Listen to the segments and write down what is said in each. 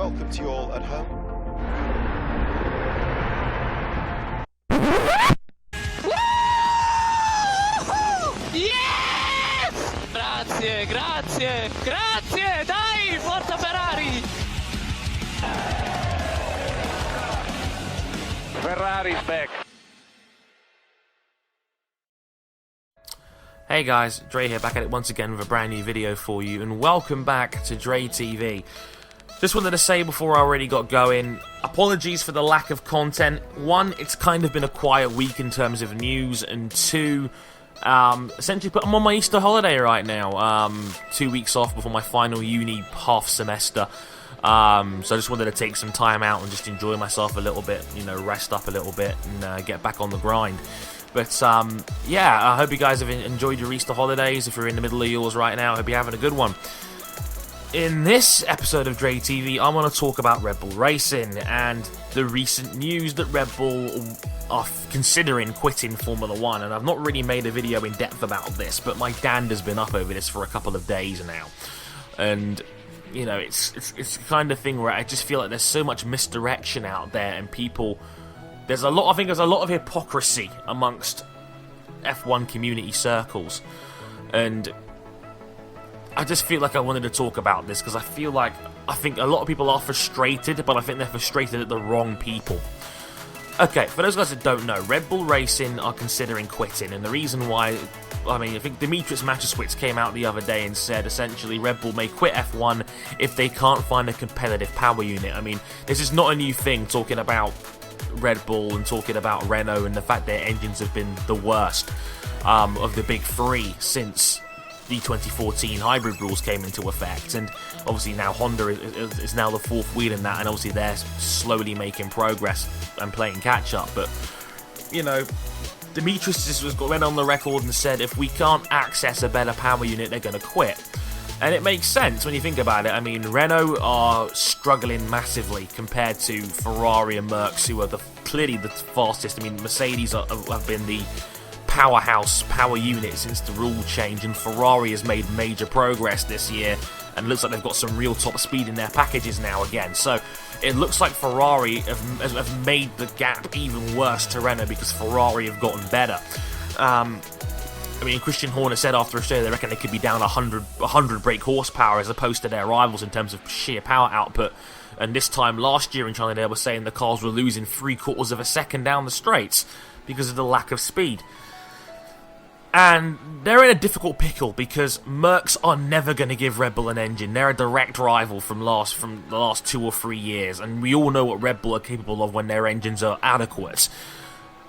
welcome to you all at home. Yes! Grazie, dai, forza Ferrari! Ferrari's back. Hey guys, Dre here, back at it once again with a brand new video for you, and welcome back to Dre TV. Just wanted to say before I already got going, apologies for the lack of content. One, it's kind of been a quiet week in terms of news, and two, essentially I'm on my Easter holiday right now, 2 weeks off before my final uni half semester. So I just wanted to take some time out and just enjoy myself a little bit, you know, rest up a little bit and get back on the grind. But yeah, I hope you guys have enjoyed your Easter holidays. If you're in the middle of yours right now, I hope you're having a good one. In this episode of Dre TV, I want to talk about Red Bull Racing and the recent news that Red Bull are considering quitting Formula 1. And I've not really made a video in depth about this, but my dad has been up over this for a couple of days now. And you know, it's the kind of thing where I just feel like there's so much misdirection out there, and people, I think there's a lot of hypocrisy amongst F1 community circles, and I just feel like I wanted to talk about this because I think a lot of people are frustrated, but I think they're frustrated at the wrong people. Okay, for those guys that don't know, Red Bull Racing are considering quitting, and the reason why, I mean, I think Dimitris Matishwitz came out the other day and said essentially Red Bull may quit F1 if they can't find a competitive power unit. I mean, this is not a new thing, talking about Red Bull and talking about Renault and the fact their engines have been the worst of the big three since the 2014 hybrid rules came into effect, and obviously now Honda is now the fourth wheel in that, and obviously they're slowly making progress and playing catch up. But you know, Dimitris went on the record and said if we can't access a better power unit, they're going to quit. And it makes sense when you think about it. I mean, Renault are struggling massively compared to Ferrari and Mercs, who are clearly the fastest. I mean, Mercedes have been the powerhouse power unit since the rule change, and Ferrari has made major progress this year, and it looks like they've got some real top speed in their packages now again. So it looks like Ferrari have made the gap even worse to Renault because Ferrari have gotten better. I mean, Christian Horner said after Australia they reckon they could be down 100 brake horsepower as opposed to their rivals in terms of sheer power output. And this time last year in China they were saying the cars were losing 3/4 of a second down the straights because of the lack of speed. And they're in a difficult pickle because Mercs are never going to give Red Bull an engine. They're a direct rival from the last 2 or 3 years, and we all know what Red Bull are capable of when their engines are adequate.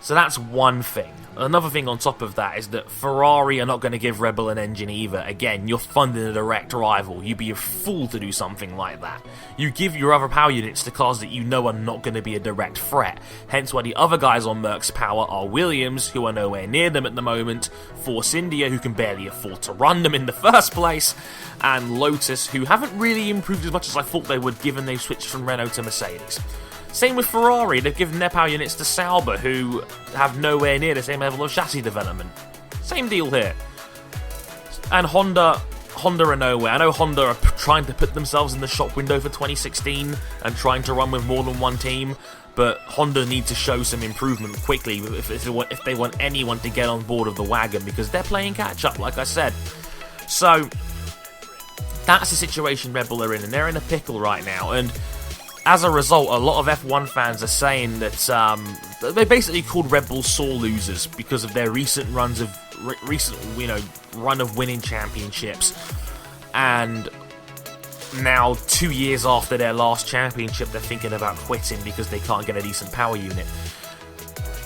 So that's one thing. Another thing on top of that is that Ferrari are not going to give Red Bull an engine either. Again, you're funding a direct rival. You'd be a fool to do something like that. You give your other power units to cars that you know are not going to be a direct threat. Hence why the other guys on Mercs Power are Williams, who are nowhere near them at the moment, Force India, who can barely afford to run them in the first place, and Lotus, who haven't really improved as much as I thought they would given they've switched from Renault to Mercedes. Same with Ferrari, they've given their power units to Sauber, who have nowhere near the same level of chassis development. Same deal here. And Honda are nowhere. I know Honda are trying to put themselves in the shop window for 2016 and trying to run with more than one team, but Honda need to show some improvement quickly if they want anyone to get on board of the wagon, because they're playing catch up, like I said. So that's the situation Red Bull are in, and they're in a pickle right now. And as a result, a lot of F1 fans are saying that they basically called Red Bull sore losers because of their recent run of winning championships, and now 2 years after their last championship, they're thinking about quitting because they can't get a decent power unit.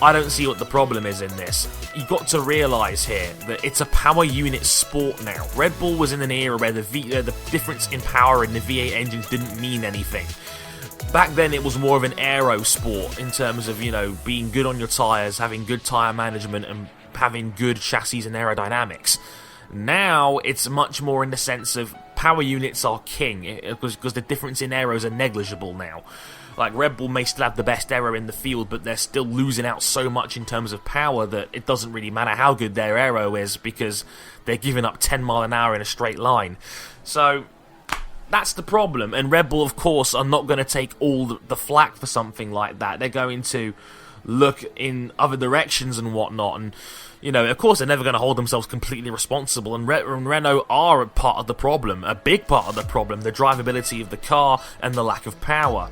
I don't see what the problem is in this. You've got to realise here that it's a power unit sport now. Red Bull was in an era where the difference in power in the V8 engines didn't mean anything. Back then it was more of an aero sport in terms of, you know, being good on your tyres, having good tyre management and having good chassis and aerodynamics. Now it's much more in the sense of power units are king, because the difference in aeros are negligible now. Like, Red Bull may still have the best aero in the field, but they're still losing out so much in terms of power that it doesn't really matter how good their aero is, because they're giving up 10 mile an hour in a straight line. So that's the problem. And Red Bull, of course, are not going to take all the flack for something like that. They're going to look in other directions and whatnot. And, you know, of course, they're never going to hold themselves completely responsible. And Renault are a part of the problem, a big part of the problem, the drivability of the car and the lack of power.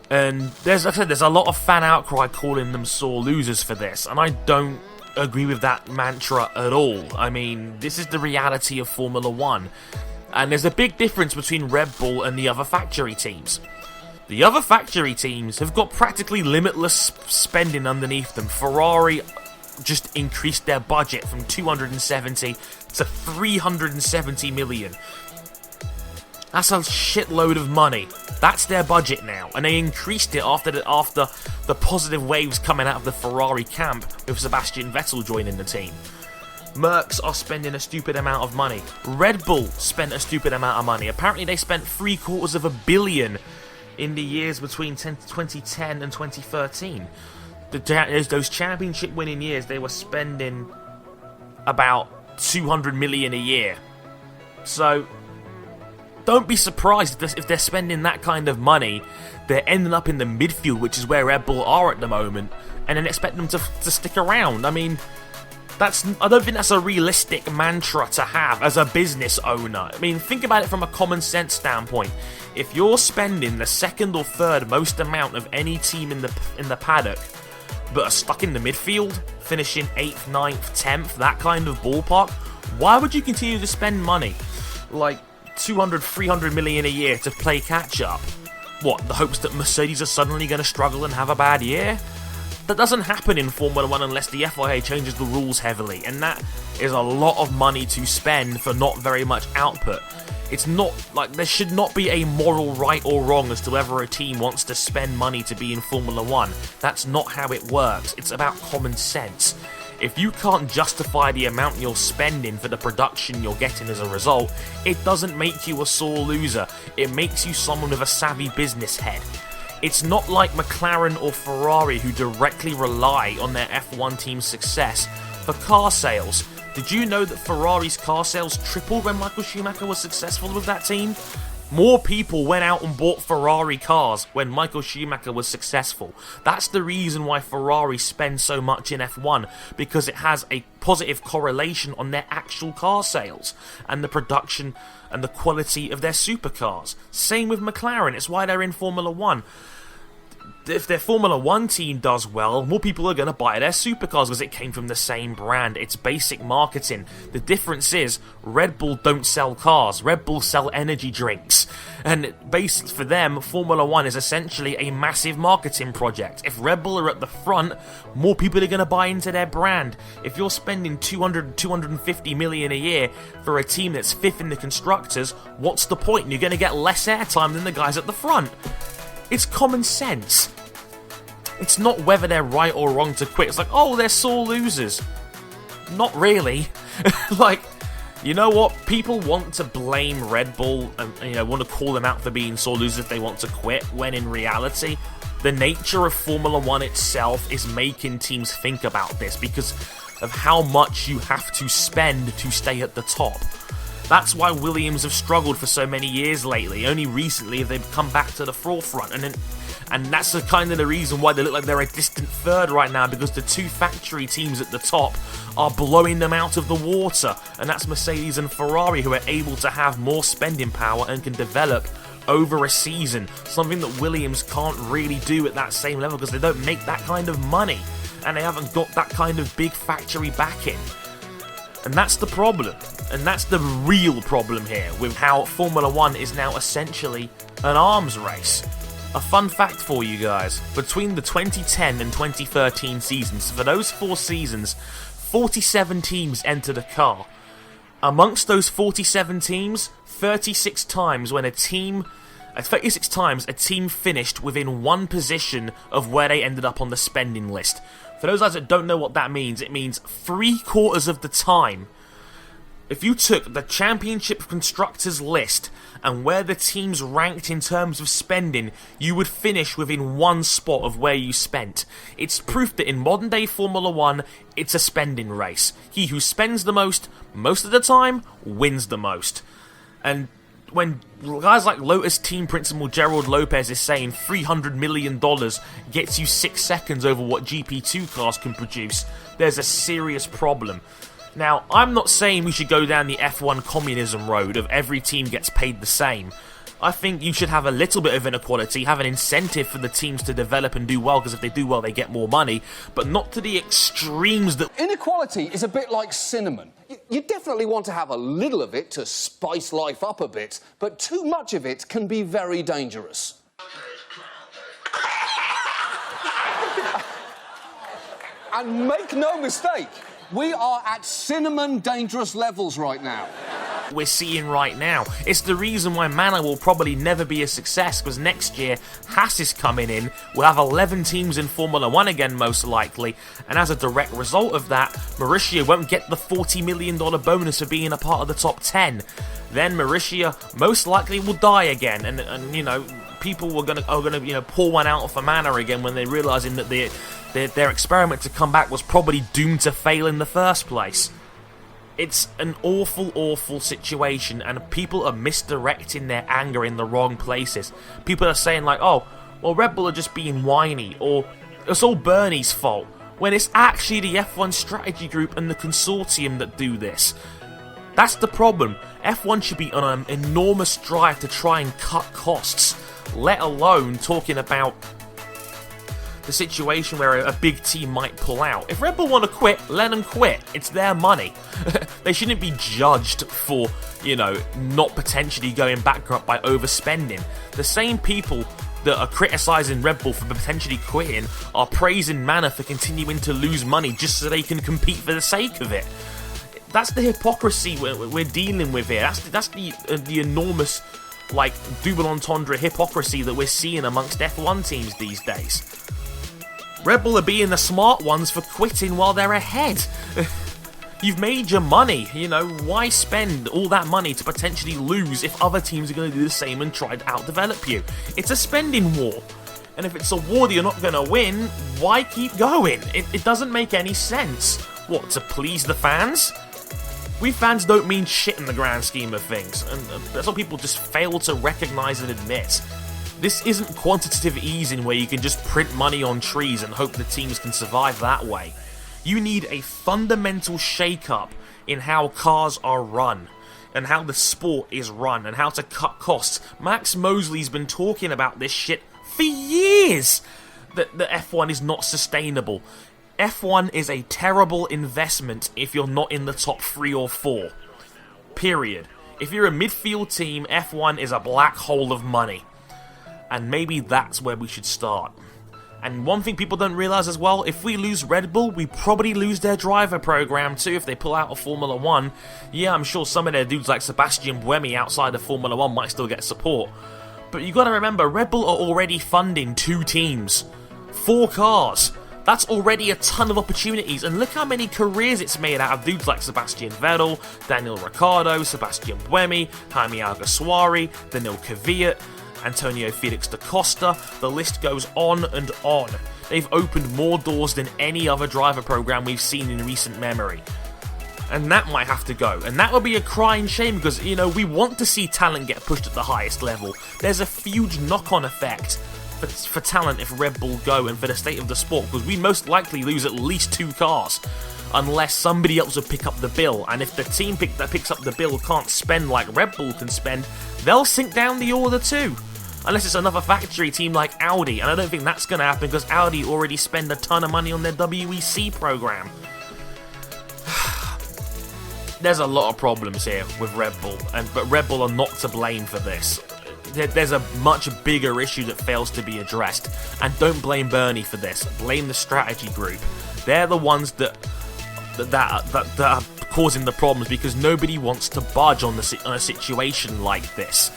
And like I said, there's a lot of fan outcry calling them sore losers for this, and I don't agree with that mantra at all. I mean, this is the reality of Formula 1, and there's a big difference between Red Bull and the other factory teams. The other factory teams have got practically limitless spending underneath them. Ferrari just increased their budget from 270 to 370 million. That's a shitload of money. That's their budget now, and they increased it after the positive waves coming out of the Ferrari camp with Sebastian Vettel joining the team. Mercs are spending a stupid amount of money. Red Bull spent a stupid amount of money. Apparently they spent $750 million in the years between 2010 and 2013. Those championship winning years, they were spending about $200 million a year. So don't be surprised if they're spending that kind of money. They're ending up in the midfield, which is where Red Bull are at the moment, and then expect them to stick around. I mean, I don't think that's a realistic mantra to have as a business owner. I mean, think about it from a common sense standpoint. If you're spending the second or third most amount of any team in the paddock, but are stuck in the midfield, finishing 8th, 9th, 10th, that kind of ballpark, why would you continue to spend money? Like 200, 300 million a year to play catch up? What, the hopes that Mercedes are suddenly going to struggle and have a bad year? That doesn't happen in Formula 1 unless the FIA changes the rules heavily, and that is a lot of money to spend for not very much output. It's not like there should not be a moral right or wrong as to whether a team wants to spend money to be in Formula 1. That's not how it works. It's about common sense. If you can't justify the amount you're spending for the production you're getting as a result, it doesn't make you a sore loser. It makes you someone with a savvy business head. It's not like McLaren or Ferrari, who directly rely on their F1 team's success for car sales. Did you know that Ferrari's car sales tripled when Michael Schumacher was successful with that team? More people went out and bought Ferrari cars when Michael Schumacher was successful. That's the reason why Ferrari spends so much in F1, because it has a positive correlation on their actual car sales and the production and the quality of their supercars. Same with McLaren, it's why they're in Formula 1. If their Formula 1 team does well, more people are going to buy their supercars because it came from the same brand. It's basic marketing. The difference is Red Bull don't sell cars. Red Bull sell energy drinks. And for them, Formula 1 is essentially a massive marketing project. If Red Bull are at the front, more people are going to buy into their brand. If you're spending 250 million a year for a team that's fifth in the constructors, what's the point? You're going to get less airtime than the guys at the front. It's common sense. It's not whether they're right or wrong to quit. It's like, oh, they're sore losers. Not really. Like, you know what? People want to blame Red Bull and want to call them out for being sore losers if they want to quit, when in reality, the nature of Formula 1 itself is making teams think about this because of how much you have to spend to stay at the top. That's why Williams have struggled for so many years lately. Only recently have they come back to the forefront, and that's the reason why they look like they're a distant third right now, because the two factory teams at the top are blowing them out of the water, and that's Mercedes and Ferrari, who are able to have more spending power and can develop over a season, something that Williams can't really do at that same level because they don't make that kind of money, and they haven't got that kind of big factory backing. And that's the problem. And that's the real problem here with how Formula 1 is now essentially an arms race. A fun fact for you guys. Between the 2010 and 2013 seasons, for those 4 seasons, 47 teams entered a car. Amongst those 47 teams, 36 times a team finished within one position of where they ended up on the spending list. For those guys that don't know what that means, it means 3/4 of the time. If you took the Championship Constructors list and where the teams ranked in terms of spending, you would finish within one spot of where you spent. It's proof that in modern day Formula 1, it's a spending race. He who spends the most of the time, wins the most. And when guys like Lotus team principal Gerald Lopez is saying $300 million gets you 6 seconds over what GP2 cars can produce, there's a serious problem. Now, I'm not saying we should go down the F1 communism road of every team gets paid the same. I think you should have a little bit of inequality, have an incentive for the teams to develop and do well, because if they do well, they get more money, but not to the extremes that... Inequality is a bit like cinnamon. You definitely want to have a little of it to spice life up a bit, but too much of it can be very dangerous. And make no mistake, we are at cinnamon dangerous levels right now. We're seeing right now. It's the reason why Mana will probably never be a success, because next year Haas is coming in, we'll have 11 teams in Formula 1 again most likely, and as a direct result of that, Mauricio won't get the $40 million bonus for being a part of the top 10. Then Mauricio most likely will die again, and you know, people are gonna pour one out for Mana again when they're realising that their experiment to come back was probably doomed to fail in the first place. It's an awful, awful situation, and people are misdirecting their anger in the wrong places. People are saying like, oh, well, Red Bull are just being whiny, or it's all Bernie's fault, when it's actually the F1 strategy group and the consortium that do this. That's the problem. F1 should be on an enormous drive to try and cut costs, let alone talking about the situation where a big team might pull out. If Red Bull want to quit, let them quit. It's their money. They shouldn't be judged for, you know, not potentially going bankrupt by overspending. The same people that are criticising Red Bull for potentially quitting are praising Mana for continuing to lose money just so they can compete for the sake of it. That's the hypocrisy we're dealing with here. That's the enormous, like, double entendre hypocrisy that we're seeing amongst F1 teams these days. Red Bull are being the smart ones for quitting while they're ahead. You've made your money, you know, why spend all that money to potentially lose if other teams are going to do the same and try to outdevelop you? It's a spending war. And if it's a war that you're not going to win, why keep going? It doesn't make any sense. What, to please the fans? We fans don't mean shit in the grand scheme of things, and that's what people just fail to recognise and admit. This isn't quantitative easing where you can just print money on trees and hope the teams can survive that way. You need a fundamental shake-up in how cars are run, and how the sport is run, and how to cut costs. Max Mosley's been talking about this shit for years, that the F1 is not sustainable. F1 is a terrible investment if you're not in the top 3 or 4. Period. If you're a midfield team, F1 is a black hole of money. And maybe that's where we should start. And one thing people don't realise as well, if we lose Red Bull, we probably lose their driver program too if they pull out of Formula 1. Yeah, I'm sure some of their dudes like Sebastian Buemi outside of Formula 1 might still get support. But you gotta remember, Red Bull are already funding 2 teams. 4 cars. That's already a ton of opportunities, and look how many careers it's made out of dudes like Sebastian Vettel, Daniel Ricciardo, Sebastian Buemi, Jaime Alguersuari, Daniil Kvyat, Antonio Felix da Costa. The list goes on and on. They've opened more doors than any other driver program we've seen in recent memory. And that might have to go. And that would be a crying shame because, you know, we want to see talent get pushed at the highest level. There's a huge knock-on effect for talent if Red Bull go and for the state of the sport, because we most likely lose at least 2 cars unless somebody else will pick up the bill, and if the team that picks up the bill can't spend like Red Bull can spend, they'll sink down the order too, unless it's another factory team like Audi, and I don't think that's going to happen because Audi already spend a ton of money on their WEC program. There's a lot of problems here with Red Bull, but Red Bull are not to blame for this. There's a much bigger issue that fails to be addressed, and don't blame Bernie for this. Blame the strategy group. They're the ones that are causing the problems because nobody wants to budge on a situation like this.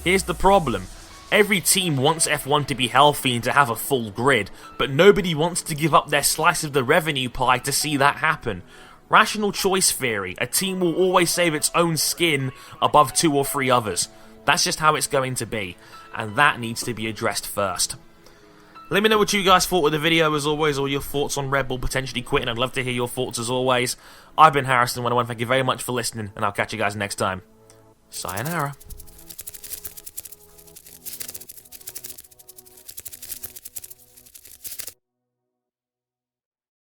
Here's the problem. Every team wants F1 to be healthy and to have a full grid, but nobody wants to give up their slice of the revenue pie to see that happen. Rational choice theory. A team will always save its own skin above 2 or 3 others. That's just how it's going to be, and that needs to be addressed first. Let me know what you guys thought of the video as always, or your thoughts on Red Bull potentially quitting. I'd love to hear your thoughts as always. I've been Harrison, and I want to thank you very much for listening, and I'll catch you guys next time. Sayonara.